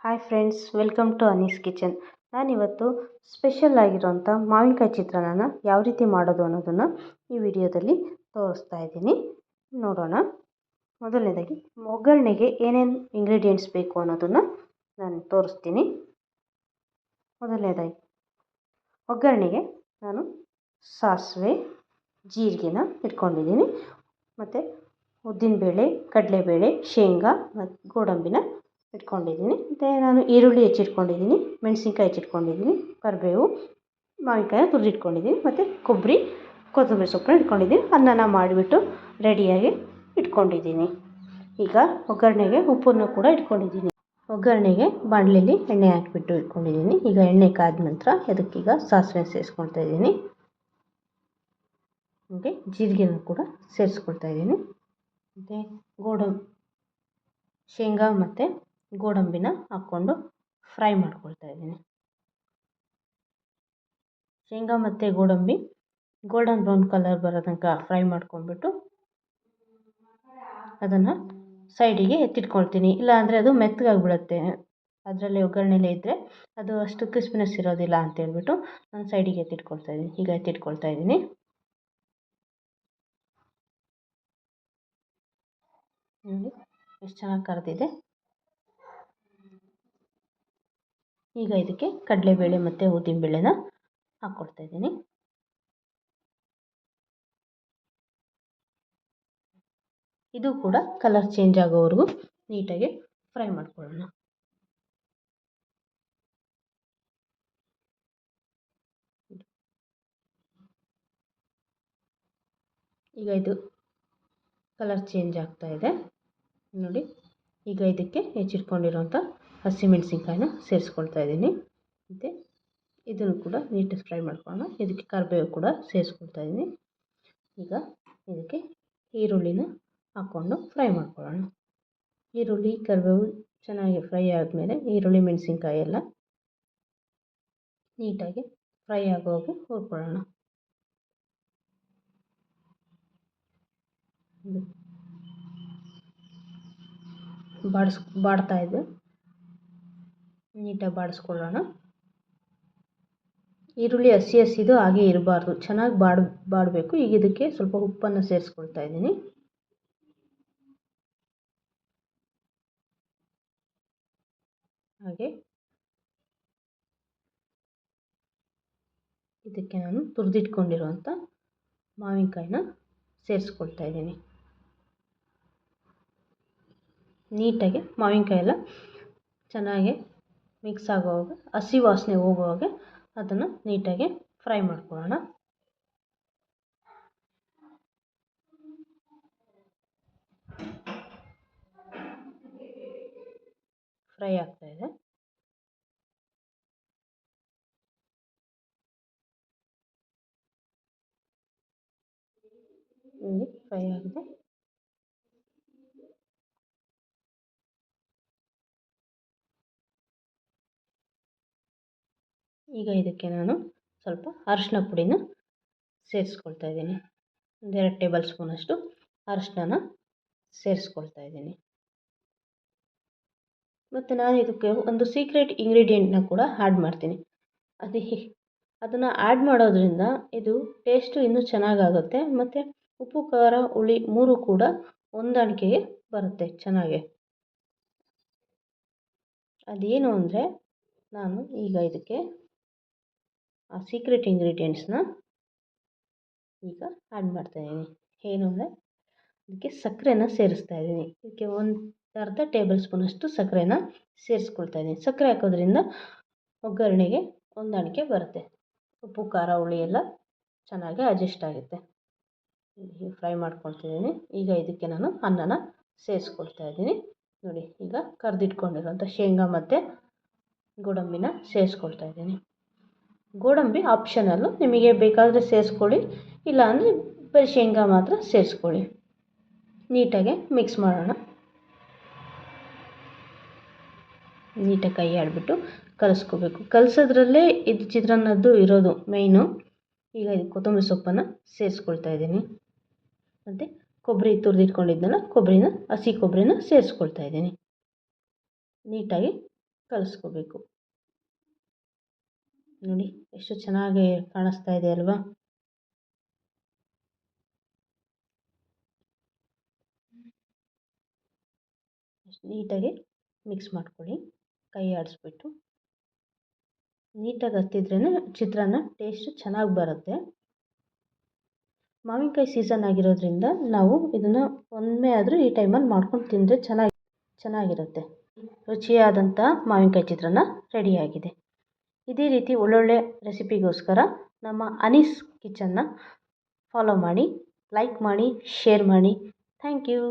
Hi friends, welcome to Anees kitchen. ನಾನಿವತ್ತು special ಆಗಿರೋಂಥ ಮಾವಿನಕಾಯಿ ಚಿತ್ರಾನ್ನ ಯಾವ ರೀತಿ ಮಾಡೋದು ಅನ್ನೋದನ್ನು ಈ ವಿಡಿಯೋದಲ್ಲಿ ತೋರಿಸ್ತಾ ಇದ್ದೀನಿ. ನೋಡೋಣ. ಮೊದಲನೇದಾಗಿ ಒಗ್ಗರಣೆಗೆ ಏನೇನು ಇಂಗ್ರೀಡಿಯೆಂಟ್ಸ್ ಬೇಕು ಅನ್ನೋದನ್ನು ನಾನು ತೋರಿಸ್ತೀನಿ. ಮೊದಲನೇದಾಗಿ ಒಗ್ಗರಣೆಗೆ ನಾನು ಸಾಸಿವೆ, ಜೀರಿಗೆನ ಇಟ್ಕೊಂಡಿದ್ದೀನಿ. ಮತ್ತು ಉದ್ದಿನಬೇಳೆ, ಕಡಲೆಬೇಳೆ, ಶೇಂಗಾ ಮತ್ತು ಗೋಡಂಬಿನ ಇಟ್ಕೊಂಡಿದ್ದೀನಿ. ಮತ್ತು ನಾನು ಈರುಳ್ಳಿ ಹೆಚ್ಚಿಟ್ಕೊಂಡಿದ್ದೀನಿ, ಮೆಣಸಿನ್ಕಾಯಿ ಹೆಚ್ಚಿಟ್ಕೊಂಡಿದ್ದೀನಿ, ಕರಿಬೇವು, ಮಾವಿನಕಾಯಿನ ತುರಿದಿಟ್ಕೊಂಡಿದ್ದೀನಿ, ಮತ್ತು ಕೊತ್ತಂಬರಿ ಸೊಪ್ಪನ್ನ ಇಟ್ಕೊಂಡಿದ್ದೀನಿ. ಅನ್ನನ ಮಾಡಿಬಿಟ್ಟು ರೆಡಿಯಾಗಿ ಇಟ್ಕೊಂಡಿದ್ದೀನಿ. ಈಗ ಒಗ್ಗರಣೆಗೆ ಉಪ್ಪನ್ನು ಕೂಡ ಇಟ್ಕೊಂಡಿದ್ದೀನಿ. ಒಗ್ಗರಣೆಗೆ ಬಾಣಲೆಯಲ್ಲಿ ಎಣ್ಣೆ ಹಾಕಿಬಿಟ್ಟು ಇಟ್ಕೊಂಡಿದ್ದೀನಿ. ಈಗ ಎಣ್ಣೆ ಕಾದ ನಂತರ ಅದಕ್ಕೀಗ ಸಾಸಿವೆ ಸೇರಿಸ್ಕೊಳ್ತಾ ಇದ್ದೀನಿ. ಹಾಗೆ ಜೀರಿಗೆನ ಕೂಡ ಸೇರಿಸ್ಕೊಳ್ತಾ ಇದ್ದೀನಿ. ಮತ್ತು ಶೇಂಗಾ ಮತ್ತು ಗೋಡಂಬಿನ ಹಾಕ್ಕೊಂಡು ಫ್ರೈ ಮಾಡ್ಕೊಳ್ತಾ ಇದ್ದೀನಿ. ಶೇಂಗಾ ಮತ್ತು ಗೋಡಂಬಿ ಗೋಲ್ಡನ್ ಬ್ರೌನ್ ಕಲರ್ ಬರೋ ತನಕ ಫ್ರೈ ಮಾಡ್ಕೊಂಡ್ಬಿಟ್ಟು ಅದನ್ನು ಸೈಡಿಗೆ ಎತ್ತಿಟ್ಕೊಳ್ತೀನಿ. ಇಲ್ಲ ಅಂದರೆ ಅದು ಮೆತ್ತಗಾಗಿಬಿಡುತ್ತೆ, ಅದರಲ್ಲಿ ಒಗ್ಗರಣೆಲೇ ಇದ್ದರೆ ಅದು ಅಷ್ಟು ಕ್ರಿಸ್ಪಿನೆಸ್ ಇರೋದಿಲ್ಲ ಅಂತೇಳ್ಬಿಟ್ಟು ನಾನು ಸೈಡಿಗೆ ಎತ್ತಿಟ್ಕೊಳ್ತಾ ಇದ್ದೀನಿ. ಈಗ ಎತ್ತಿಟ್ಕೊಳ್ತಾ ಇದ್ದೀನಿ. ನೋಡಿ ಎಷ್ಟು ಚೆನ್ನಾಗಿ ಕರೆದಿದೆ. ಈಗ ಇದಕ್ಕೆ ಕಡಲೆಬೇಳೆ ಮತ್ತು ಉದ್ದಿನಬೇಳೆನ ಹಾಕ್ಕೊಳ್ತಾ ಇದ್ದೀನಿ. ಇದು ಕೂಡ ಕಲರ್ ಚೇಂಜ್ ಆಗೋವರೆಗೂ ನೀಟಾಗಿ ಫ್ರೈ ಮಾಡ್ಕೊಳ್ಳೋಣ. ಈಗ ಇದು ಕಲರ್ ಚೇಂಜ್ ಆಗ್ತಾ ಇದೆ ನೋಡಿ. ಈಗ ಇದಕ್ಕೆ ಹೆಚ್ಚಿಟ್ಕೊಂಡಿರೋಂಥ ಹಸಿಮೆಣಸಿನ್ಕಾಯಿನ ಸೇರಿಸ್ಕೊಳ್ತಾ ಇದ್ದೀನಿ. ಮತ್ತು ಇದನ್ನು ಕೂಡ ನೀಟಾಗಿ ಫ್ರೈ ಮಾಡ್ಕೊಳ್ಳೋಣ. ಇದಕ್ಕೆ ಕರಿಬೇವು ಕೂಡ ಸೇರಿಸ್ಕೊಳ್ತಾ ಇದ್ದೀನಿ. ಈಗ ಇದಕ್ಕೆ ಈರುಳ್ಳಿನ ಹಾಕ್ಕೊಂಡು ಫ್ರೈ ಮಾಡ್ಕೊಳ್ಳೋಣ. ಈರುಳ್ಳಿ, ಕರಿಬೇವು ಚೆನ್ನಾಗಿ ಫ್ರೈ ಆದಮೇಲೆ ಈರುಳ್ಳಿ, ಮೆಣಸಿನ್ಕಾಯಿ ಎಲ್ಲ ನೀಟಾಗಿ ಫ್ರೈ ಆಗೋಗಿ ಹುರ್ಕೊಳ್ಳೋಣ. ಬಾಡ್ತಾ ಇದೆ, ನೀಟಾಗಿ ಬಾಡಿಸ್ಕೊಳ್ಳೋಣ. ಈರುಳ್ಳಿ ಹಸಿದು ಹಾಗೆ ಇರಬಾರ್ದು, ಚೆನ್ನಾಗಿ ಬಾಡಬೇಕು. ಈಗ ಇದಕ್ಕೆ ಸ್ವಲ್ಪ ಉಪ್ಪನ್ನು ಸೇರಿಸ್ಕೊಳ್ತಾ ಇದ್ದೀನಿ. ಹಾಗೆ ಇದಕ್ಕೆ ನಾನು ತುರಿದಿಟ್ಕೊಂಡಿರುವಂಥ ಮಾವಿನಕಾಯಿನ ಸೇರಿಸ್ಕೊಳ್ತಾ ಇದ್ದೀನಿ. ನೀಟಾಗಿ ಮಾವಿನಕಾಯಿ ಎಲ್ಲ ಚೆನ್ನಾಗಿ ಮಿಕ್ಸ್ ಆಗುವಾಗ, ಹಸಿ ವಾಸನೆ ಹೋಗುವಾಗ ಅದನ್ನು ನೀಟಾಗಿ ಫ್ರೈ ಮಾಡ್ಕೊಳ್ಳೋಣ. ಫ್ರೈ ಆಗ್ತಾ ಇದೆ. ಫ್ರೈ ಆಗಿದೆ. ಈಗ ಇದಕ್ಕೆ ನಾನು ಸ್ವಲ್ಪ ಅರಿಶಿನ ಪುಡಿನ ಸೇರಿಸ್ಕೊಳ್ತಾ ಇದ್ದೀನಿ. 1-2 ಟೇಬಲ್ ಸ್ಪೂನಷ್ಟು ಅರಿಶಿನ ಸೇರಿಸ್ಕೊಳ್ತಾ ಇದ್ದೀನಿ. ಮತ್ತು ನಾನು ಇದಕ್ಕೆ ಒಂದು ಸೀಕ್ರೆಟ್ ಇಂಗ್ರೀಡಿಯೆಂಟ್ನ ಕೂಡ ಆ್ಯಡ್ ಮಾಡ್ತೀನಿ. ಅದನ್ನು ಆ್ಯಡ್ ಮಾಡೋದ್ರಿಂದ ಇದು ಟೇಸ್ಟು ಇನ್ನೂ ಚೆನ್ನಾಗಾಗುತ್ತೆ. ಮತ್ತು ಉಪ್ಪು, ಖಾರ, ಹುಳಿ 3 ಕೂಡ ಹೊಂದಾಣಿಕೆಗೆ ಬರುತ್ತೆ ಚೆನ್ನಾಗಿ. ಅದೇನು ಅಂದರೆ, ನಾನು ಈಗ ಇದಕ್ಕೆ ಆ ಸೀಕ್ರೆಟ್ ಇಂಗ್ರೀಡಿಯೆಂಟ್ಸ್ನ ಈಗ ಆ್ಯಡ್ ಮಾಡ್ತಾಯಿದ್ದೀನಿ. ಏನು ಅಂದರೆ, ಇದಕ್ಕೆ ಸಕ್ಕರೆನ ಸೇರಿಸ್ತಾ ಇದ್ದೀನಿ. ಇದಕ್ಕೆ 1/2 ಟೇಬಲ್ ಸ್ಪೂನಷ್ಟು ಸಕ್ಕರೆನ ಸೇರಿಸ್ಕೊಳ್ತಾ ಇದ್ದೀನಿ. ಸಕ್ಕರೆ ಹಾಕೋದ್ರಿಂದ ಒಗ್ಗರಣೆಗೆ ಹೊಂದಾಣಿಕೆ ಬರುತ್ತೆ. ಉಪ್ಪು, ಖಾರ, ಹುಳಿ ಎಲ್ಲ ಚೆನ್ನಾಗಿ ಅಡ್ಜಸ್ಟ್ ಆಗುತ್ತೆ. ಫ್ರೈ ಮಾಡ್ಕೊಳ್ತಿದ್ದೀನಿ. ಈಗ ಇದಕ್ಕೆ ನಾನು ಅನ್ನನ ಸೇರಿಸ್ಕೊಳ್ತಾ ಇದ್ದೀನಿ. ನೋಡಿ, ಈಗ ಕರೆದಿಟ್ಕೊಂಡಿರೋಂಥ ಶೇಂಗಾ ಮತ್ತು ಗೋಡಂಬಿನ ಸೇರಿಸ್ಕೊಳ್ತಾ ಇದ್ದೀನಿ. ಗೋಡಂಬಿ ಆಪ್ಷನಲ್ಲು, ನಿಮಗೆ ಬೇಕಾದರೆ ಸೇರಿಸ್ಕೊಳ್ಳಿ, ಇಲ್ಲ ಅಂದರೆ ಬರೀ ಶೇಂಗಾ ಮಾತ್ರ ಸೇರಿಸ್ಕೊಳ್ಳಿ. ನೀಟಾಗಿ ಮಿಕ್ಸ್ ಮಾಡೋಣ. ನೀಟಾಗಿ ಕೈ ಆಡಿಬಿಟ್ಟು ಕಲಿಸ್ಕೋಬೇಕು. ಕಲಿಸೋದ್ರಲ್ಲೇ ಇದು ಚಿತ್ರಾನ್ನದ್ದು ಇರೋದು ಮೇಯ್ನು. ಈಗ ಇದು ಕೊತ್ತಂಬರಿ ಸೊಪ್ಪನ್ನು ಸೇರಿಸ್ಕೊಳ್ತಾ ಇದ್ದೀನಿ. ಮತ್ತು ಕೊಬ್ಬರಿ ತುರಿದಿಟ್ಕೊಂಡಿದ್ನಲ್ಲ, ಹಸಿ ಕೊಬ್ಬರಿನ ಸೇರಿಸ್ಕೊಳ್ತಾ ಇದ್ದೀನಿ. ನೀಟಾಗಿ ಕಲಿಸ್ಕೋಬೇಕು. ನೋಡಿ ಎಷ್ಟು ಚೆನ್ನಾಗಿ ಕಾಣಿಸ್ತಾ ಇದೆ ಅಲ್ವಾ. ನೀಟಾಗಿ ಮಿಕ್ಸ್ ಮಾಡ್ಕೊಳ್ಳಿ. ಕೈ ಆಡಿಸ್ಬಿಟ್ಟು ನೀಟಾಗಿ ಹತ್ತಿದ್ರೇ ಚಿತ್ರಾನ್ನ ಟೇಸ್ಟ್ ಚೆನ್ನಾಗಿ ಬರುತ್ತೆ. ಮಾವಿನಕಾಯಿ ಸೀಸನ್ ಆಗಿರೋದ್ರಿಂದ ನಾವು ಇದನ್ನು ಒಮ್ಮೆ ಆದರೂ ಈ ಟೈಮಲ್ಲಿ ಮಾಡ್ಕೊಂಡು ತಿಂದರೆ ಚೆನ್ನಾಗಿರುತ್ತೆ. ರುಚಿಯಾದಂಥ ಮಾವಿನಕಾಯಿ ಚಿತ್ರಾನ್ನ ರೆಡಿಯಾಗಿದೆ. ಇದೇ ರೀತಿ ಒಳ್ಳೊಳ್ಳೆ ರೆಸಿಪಿಗೋಸ್ಕರ ನಮ್ಮ ಅನೀಸ್ ಕಿಚನ್ನ ಫಾಲೋ ಮಾಡಿ, ಲೈಕ್ ಮಾಡಿ, ಶೇರ್ ಮಾಡಿ. Thank you.